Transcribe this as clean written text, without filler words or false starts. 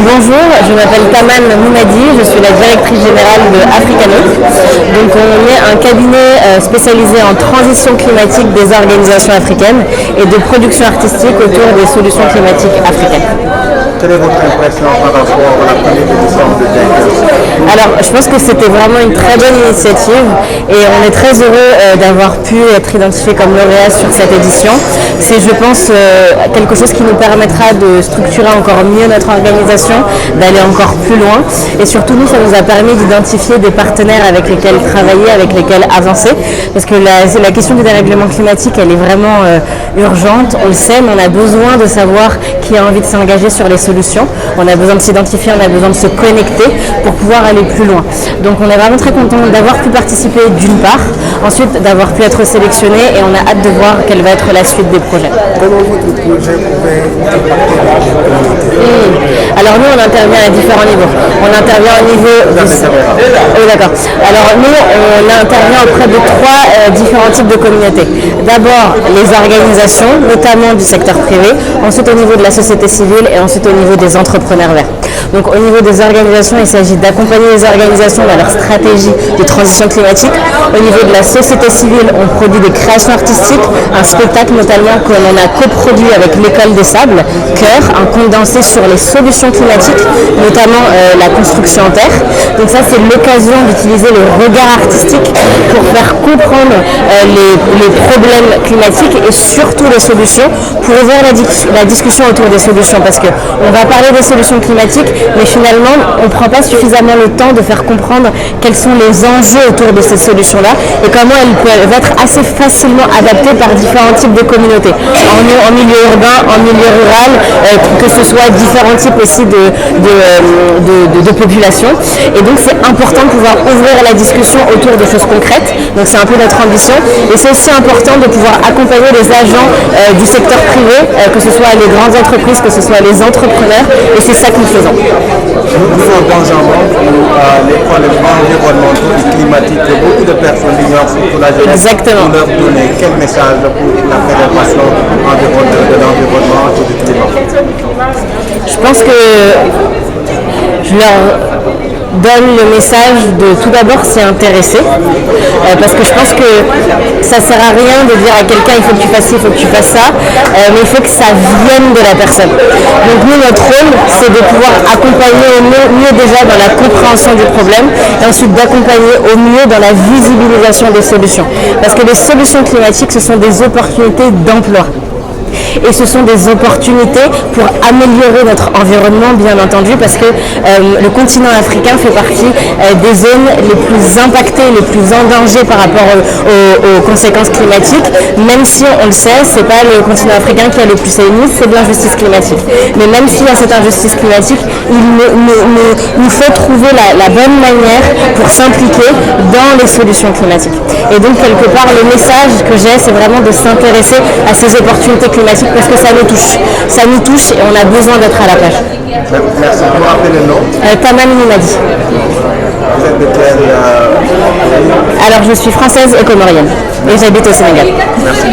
Bonjour, je m'appelle Taman Mounadi, je suis la directrice générale de Africanote. Donc on est un cabinet spécialisé en transition climatique des organisations africaines et de production artistique autour des solutions climatiques africaines. Quelle est votre impression par rapport à la première édition de Thinkers? Alors je pense que c'était vraiment une très bonne initiative et on est très heureux d'avoir pu être identifié comme lauréat sur cette édition. C'est, je pense, quelque chose qui nous permettra de structurer encore mieux notre organisation, d'aller encore plus loin et surtout nous, ça nous a permis d'identifier des partenaires avec lesquels travailler, avec lesquels avancer, parce que la question du dérèglement climatique, elle est vraiment urgente, on le sait, mais on a besoin de savoir qui a envie de s'engager sur les solutions, on a besoin de s'identifier, on a besoin de se connecter pour pouvoir aller plus loin. Donc on est vraiment très content d'avoir pu participer d'une part, ensuite d'avoir pu être sélectionné et on a hâte de voir quelle va être la suite des projets. Comment votre projet pouvait impacter la communauté? Alors nous on intervient à différents niveaux. On intervient au niveau oui, d'accord. Alors nous on intervient auprès de trois différents types de communautés. D'abord les organisations, notamment du secteur privé, ensuite au niveau de la société civile et ensuite au niveau des entrepreneurs verts. Donc au niveau des organisations, il s'agit d'accompagner les organisations dans leur stratégie de transition climatique. Au niveau de la société civile, on produit des créations artistiques, un spectacle notamment que l'on a coproduit avec l'École des Sables, Cœur, un condensé sur les solutions climatiques, notamment la construction en terre. Donc ça c'est l'occasion d'utiliser le regard artistique pour faire comprendre les problèmes climatiques et surtout les solutions, pour ouvrir la discussion autour des solutions, parce qu'on va parler des solutions climatiques, mais finalement on ne prend pas suffisamment le temps de faire comprendre quels sont les enjeux autour de ces solutions-là et comment elles peuvent être assez facilement adaptées par différents types de communautés, en milieu urbain, en milieu rural, que ce soit différents types aussi de populations. Et donc c'est important de pouvoir ouvrir la discussion autour de choses concrètes, donc c'est un peu notre ambition, et c'est aussi important de pouvoir accompagner les agents du secteur privé, que ce soit les grandes entreprises, que ce soit les entrepreneurs, et c'est ça que nous faisons. Nous sommes dans un monde où les problèmes environnementaux et climatiques, beaucoup de personnes ignorent, surtout la jeunesse. Exactement. Pour leur donner quel message pour la préservation de l'environnement et du climat? Je pense que je leur donne le message de tout d'abord s'y intéresser, parce que je pense que ça sert à rien de dire à quelqu'un il faut que tu fasses ci, il faut que tu fasses ça, mais il faut que ça vienne de la personne. Donc nous, notre rôle, c'est de pouvoir accompagner au mieux déjà dans la compréhension du problème et ensuite d'accompagner au mieux dans la visibilisation des solutions, parce que les solutions climatiques, ce sont des opportunités d'emploi. Et ce sont des opportunités pour améliorer notre environnement, bien entendu, parce que le continent africain fait partie des zones les plus impactées, les plus en danger par rapport aux conséquences climatiques, même si on le sait, c'est pas le continent africain qui a le plus émis, c'est de l'injustice climatique. Mais même s'il y a cette injustice climatique, il nous faut trouver la bonne manière pour s'impliquer dans les solutions climatiques. Et donc, quelque part, le message que j'ai, c'est vraiment de s'intéresser à ces opportunités climatiques parce que ça nous touche. Ça nous touche et on a besoin d'être à la page. Merci. Vous rappelez le nom? Taman Mounadi. Vous êtes de quel pays? Alors, je suis française et comorienne et j'habite au Sénégal. Merci.